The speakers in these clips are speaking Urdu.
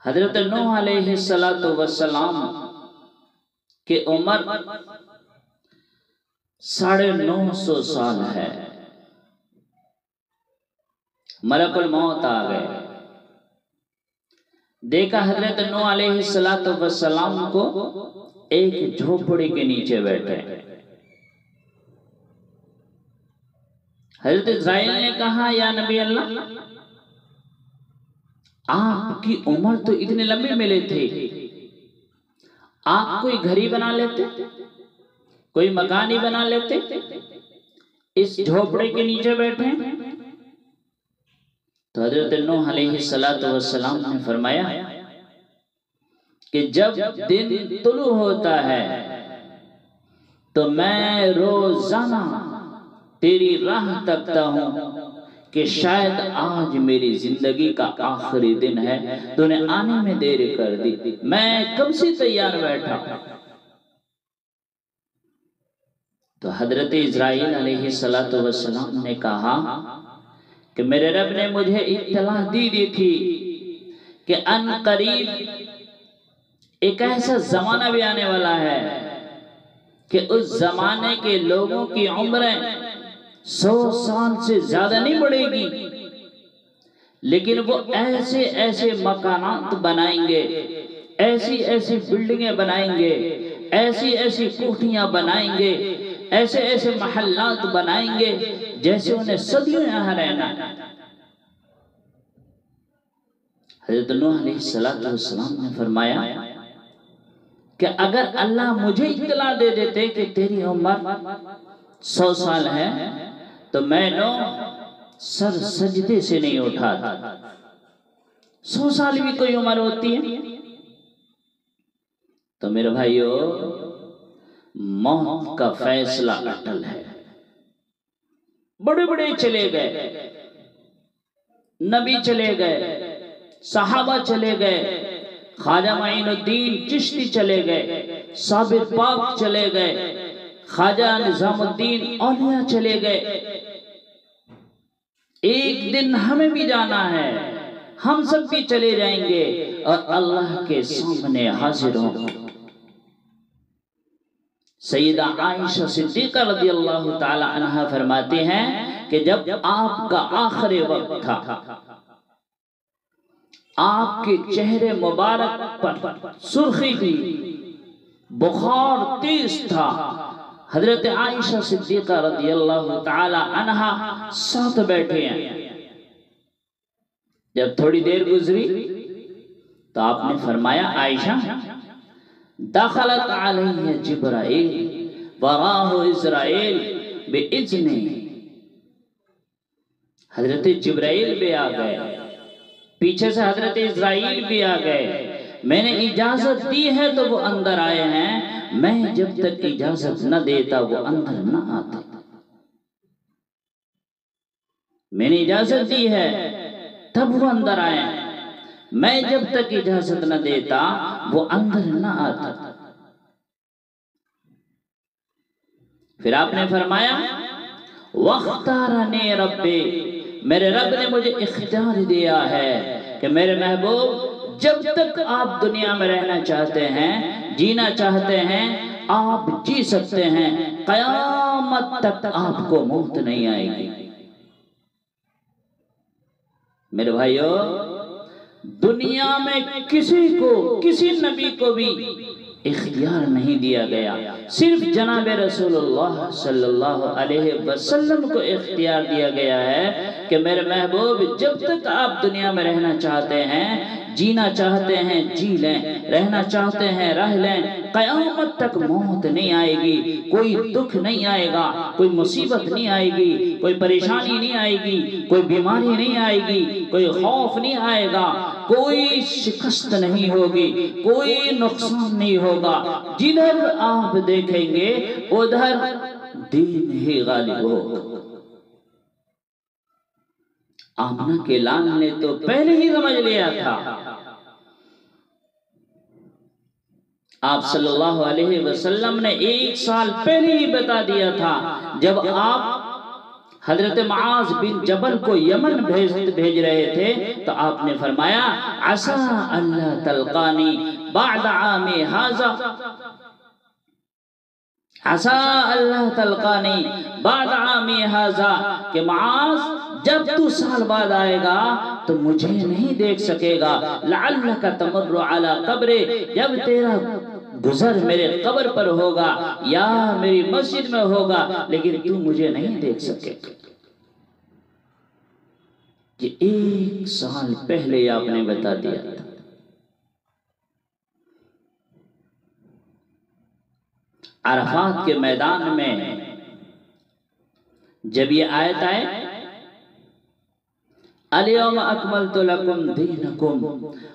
حضرت نوح علیہ السلام کی عمر 950 سال ہے۔ ملک الموت آ گئے، دیکھا حضرت نوح علیہ السلام کو ایک جھوپڑی کے نیچے بیٹھے۔ حضرت اسرائیل نے کہا یا نبی اللہ، آپ کی عمر تو اتنے لمبی ملے تھے، آپ کوئی گھر ہی بنا لیتے، کوئی مکان ہی بنا لیتے، اس جھوپڑے کے نیچے بیٹھے۔ تو حضرت نوح علیہ السلام نے فرمایا کہ جب دن طلوع ہوتا ہے تو میں روزانہ تیری راہ تکتا ہوں کہ شاید آج میری زندگی کا آخری دن ہے، تو نے آنے میں دیر کر دی، میں کب سے تیار بیٹھا۔ تو حضرت اسرائیل علیہ السلام نے کہا کہ میرے رب نے مجھے اطلاع دی تھی کہ ان قریب ایک ایسا زمانہ بھی آنے والا ہے کہ اس زمانے کے لوگوں کی عمریں 100 سال سے زیادہ نہیں بڑھے گی، لیکن وہ ایسے ایسے مکانات بنائیں گے، ایسی ایسی بلڈنگیں بنائیں گے، ایسی ایسی کوٹھیاں بنائیں گے، ایسے ایسے محلات بنائیں گے جیسے انہیں صدیوں یہاں رہنا۔ حضرت نوح علیہ السلام نے فرمایا کہ اگر اللہ مجھے اطلاع دے دیتے کہ تیری عمر 100 سال ہے تو میں سر سجدے سے نہیں اٹھاتا۔ 100 سال بھی کوئی عمر ہوتی ہے؟ تو میرے بھائیو، موت کا فیصلہ اٹل ہے۔ بڑے بڑے چلے گئے، نبی چلے گئے، صحابہ چلے گئے، خواجہ معین الدین چشتی چلے گئے، صابر پاک چلے گئے، خواجہ نظام الدین اولیاء چلے گئے۔ ایک دن ہمیں بھی جانا ہے، ہم سب بھی چلے جائیں گے اور اللہ کے سامنے حاضر ہوں۔ سیدہ عائشہ صدیقہ رضی اللہ تعالی عنہ فرماتے ہیں کہ جب آپ کا آخری وقت تھا، آپ کے چہرے مبارک پر سرخی تھی، بخار تیز تھا، حضرت عائشہ صدیقہ رضی اللہ تعالی عنہ ساتھ بیٹھے ہیں۔ جب تھوڑی دیر گزری تو آپ نے فرمایا عائشہ، دخلت علیہ جبرائیل وراہ اسرائیل بِإِذْنِ، حضرت جبرائیل بھی آ گئے، پیچھے سے حضرت اسرائیل بھی آ گئے، میں نے اجازت دی ہے تو وہ اندر آئے ہیں، میں جب تک اجازت نہ دیتا وہ اندر نہ آتے۔ میں نے اجازت دی ہے تب وہ اندر آئے ہیں، میں جب تک اجازت نہ دیتا وہ اندر نہ آتا۔ پھر آپ نے فرمایا وَاخْتَارَنِي رَبِّي، میرے رب نے مجھے اختیار دیا ہے کہ میرے محبوب جب تک آپ دنیا میں رہنا چاہتے ہیں، جینا چاہتے ہیں، آپ جی سکتے ہیں، قیامت تک آپ کو موت نہیں آئے گی۔ میرے بھائیو، دنیا میں کسی کو، کسی نبی کو بھی اختیار نہیں دیا گیا، صرف جناب رسول اللہ صلی اللہ علیہ وسلم کو اختیار دیا گیا ہے کہ میرے محبوب جب تک آپ دنیا میں رہنا چاہتے ہیں، جینا چاہتے ہیں جی لیں، رہنا چاہتے ہیں رہ لیں، قیامت تک موت نہیں آئے گی، کوئی دکھ نہیں آئے گا، کوئی مصیبت نہیں آئے گی، کوئی پریشانی نہیں آئے گی، کوئی بیماری نہیں آئے گی، کوئی خوف نہیں آئے گا، کوئی شکست نہیں ہوگی، کوئی نقصان نہیں ہوگا، جدھر آپ دیکھیں گے ادھر دین ہی غالب ہوگا۔ آمنہ کے لال نے تو پہلے ہی سمجھ لیا تھا، آپ صلی اللہ علیہ وسلم نے 1 سال پہلے ہی بتا دیا تھا، جب آپ حضرت معاذ بن جبل کو یمن بھیج رہے تھے تو آپ نے فرمایا عسى اللہ تلقانی بعد عامی ھذا، عسى اللہ تلقانی بعد عامی ھذا، کہ معاذ جب تو سال بعد آئے گا تو مجھے نہیں دیکھ سکے گا، لعلک تمر علی قبری، جب تیرا گزر میرے قبر پر ہوگا یا میری مسجد میں ہوگا لیکن تو مجھے نہیں دیکھ سکے گا۔ یہ 1 سال پہلے آپ نے بتا دیا تھا۔ عرفات کے میدان میں جب یہ آیت آئے الیوم اکملت لکم دینکم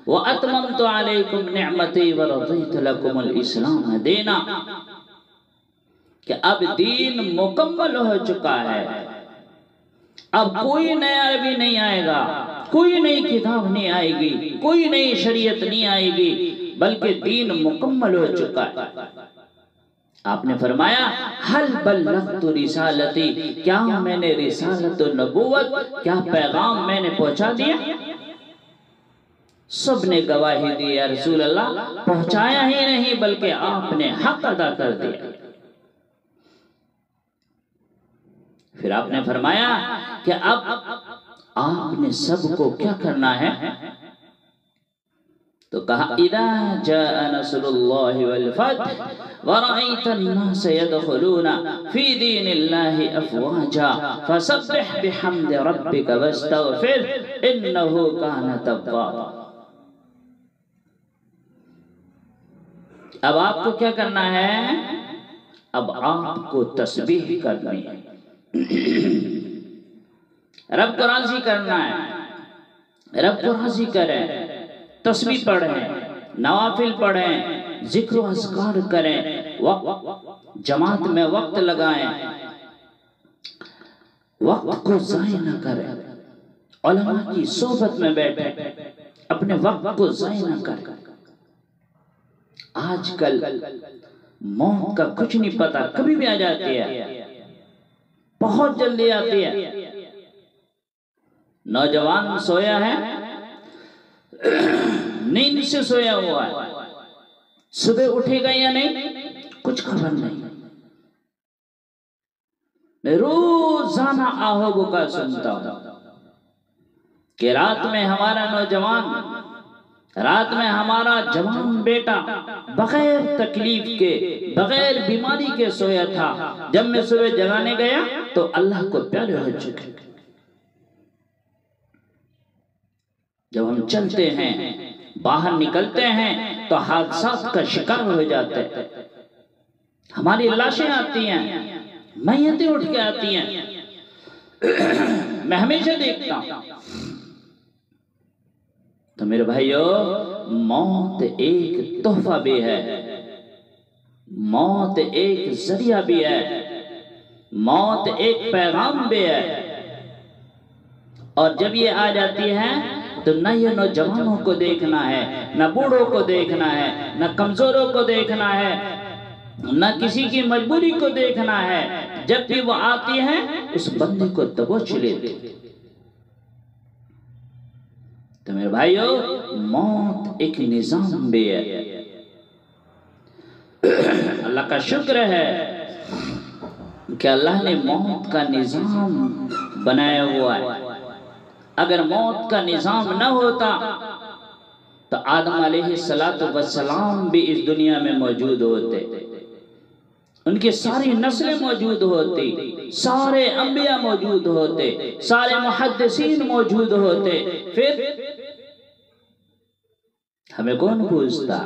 واتممت علیکم نعمتی ورضیت لکم الاسلام دینا، کہ اب دین مکمل ہو چکا ہے، اب کوئی نیا نبی نہیں آئے گا، کوئی نئی کتاب نہیں آئے گی، کوئی نئی شریعت نہیں آئے گی، بلکہ دین مکمل ہو چکا ہے۔ آپ نے فرمایا حل بلغت رسالتی، کیا میں نے رسالت و نبوت، کیا پیغام میں نے پہنچا دیا؟ سب نے گواہی دی یا رسول اللہ پہنچایا ہی نہیں بلکہ آپ نے حق ادا کر دیا۔ پھر آپ نے فرمایا کہ اب آپ نے سب کو کیا کرنا ہے؟ تو کہا اذا جاء نصر اللہ والفتح ورأيت الناس يدخلون في دين الله افواجا فسبح بحمد ربك واستغفر انه كان توابا۔ اب آپ کو کیا کرنا ہے؟ اب آپ کو تسبیح کرنی ہے، رب کو راضی کرنا ہے، رب کو راضی کریں، تسبیح پڑھیں، نوافل پڑھیں، ذکر و اذکار کریں، جماعت میں وقت لگائیں، وقت کو ضائع نہ کریں، علماء کی صحبت میں بیٹھیں، اپنے وقت کو ضائع نہ کریں۔ آج کل موت کا کچھ نہیں پتا، کبھی بھی آ جاتی ہے، بہت جلدی آتی ہے۔ نوجوان سویا ہے، نیند سے سویا ہوا ہے، صبح اٹھے گا یا نہیں کچھ خبر نہیں۔ میں روزانہ آہو بکا سنتا ہوں کہ رات میں ہمارا نوجوان، رات میں ہمارا جوان بیٹا بغیر تکلیف کے، بغیر بیماری کے سویا تھا، جب میں صبح جگانے گیا تو اللہ کو پیارے ہو چکے۔ جب ہم چلتے ہیں، باہر نکلتے ہیں تو حادثات کا شکار ہو جاتے ہیں، ہماری لاشیں آتی ہیں، میتیں اٹھ کے آتی ہیں۔ میں ہمیشہ دیکھتا ہوں تو میرے بھائیو، موت ایک تحفہ بھی ہے، موت ایک ذریعہ بھی ہے، موت ایک پیغام بھی ہے۔ اور جب یہ آ جاتی ہے تو نہ یہ نوجوانوں کو دیکھنا ہے، نہ بوڑھوں کو دیکھنا ہے، نہ کمزوروں کو دیکھنا ہے، نہ کسی کی مجبوری کو دیکھنا ہے، جب بھی وہ آتی ہے اس بندے کو دبوچ لیتی۔ تو میرے بھائیو، موت ایک نظام بھی ہے۔ اللہ کا شکر ہے کہ اللہ نے موت کا نظام بنایا ہوا ہے۔ اگر موت کا نظام نہ ہوتا تو آدم علیہ السلام بھی اس دنیا میں موجود ہوتے، ان کی ساری نسلیں موجود ہوتی، سارے انبیاء موجود ہوتے، سارے محدثین موجود ہوتے، پھر ہمیں کون پوچھتا؟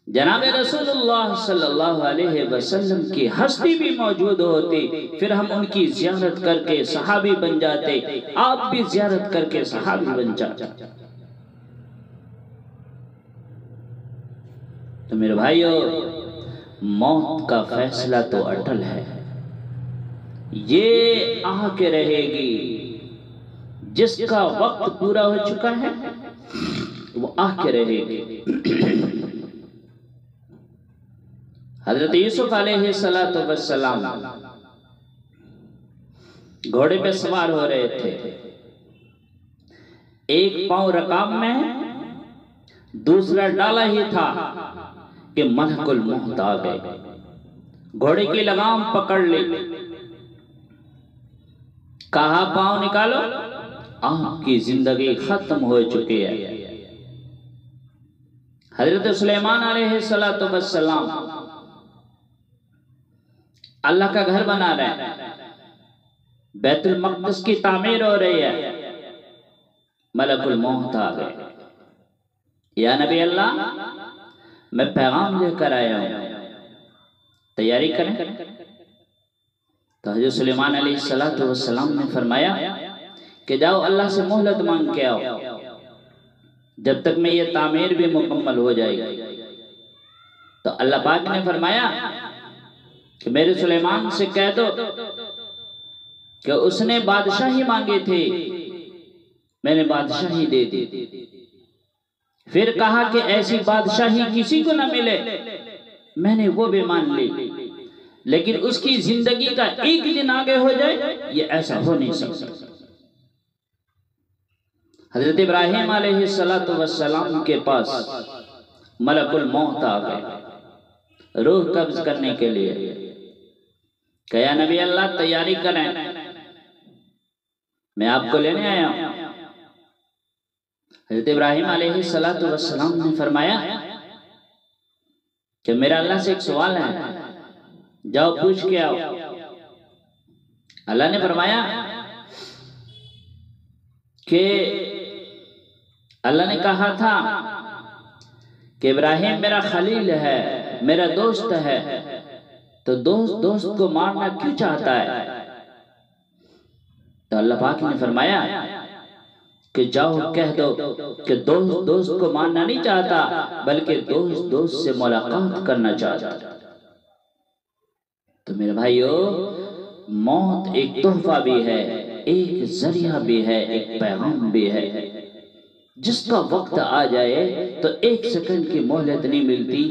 جناب رسول اللہ صلی اللہ علیہ وسلم کی ہستی بھی موجود ہوتی، پھر ہم ان کی زیارت کر کے صحابی بن جاتے، آپ بھی زیارت کر کے صحابی بن جاتے۔ تو میرے بھائیو، موت کا فیصلہ تو اٹل ہے، یہ آ کے رہے گی۔ جس کا وقت پورا ہو چکا ہے وہ آ کے رہے گی۔ حضرت یوسف علیہ السلام گھوڑے پہ سوار ہو رہے تھے، ایک پاؤں رکاب میں دوسرا ڈالا ہی تھا کہ ملک الموت آ گئے، گھوڑے کی لگام پکڑ لی، کہا پاؤں نکالو، آپ کی زندگی ختم ہو چکی ہے۔ حضرت سلیمان علیہ السلام اللہ کا گھر بنا رہے ہیں، بیت المقدس کی تعمیر ہو رہی ہے، ملک الموت آ گئے، یا نبی اللہ میں پیغام لے کر آیا ہوں، تیاری کریں۔ تو حضرت سلیمان علیہ السلام نے فرمایا کہ جاؤ اللہ سے مہلت مانگ کے آؤ، جب تک میں یہ تعمیر بھی مکمل ہو جائے گی۔ تو اللہ پاک نے فرمایا کہ میرے سلیمان سے کہہ دو کہ اس نے بادشاہی مانگی تھی، میں نے بادشاہی دے دی، پھر کہا کہ ایسی بادشاہی کسی کو نہ ملے، میں نے وہ بھی مان لی، لیکن اس کی زندگی کا ایک دن آگے ہو جائے یہ ایسا ہو نہیں سکتا۔ حضرت ابراہیم علیہ السلام کے پاس ملک الموت آ گئے روح قبض کرنے کے لیے، کہ یا نبی اللہ تیاری کریں، میں آپ کو لینے آیا ہوں۔ حضرت ابراہیم علیہ السلام نے فرمایا کہ میرا اللہ سے ایک سوال ہے، جاؤ پوچھ کے آؤ۔ اللہ نے فرمایا کہ اللہ نے کہا تھا کہ ابراہیم میرا خلیل ہے، میرا دوست ہے، تو دوست کو مارنا کیوں چاہتا ہے؟ تو اللہ پاک نے فرمایا کہ جاؤ کہہ دو کہ دوست کو مارنا نہیں چاہتا، بلکہ دوست سے ملاقات کرنا چاہتا۔ تو میرے بھائیو، موت ایک تحفہ بھی ہے، ایک ذریعہ بھی ہے، ایک پیغام بھی ہے۔ جس کا وقت آ جائے تو ایک سیکنڈ کی مہلت نہیں ملتی۔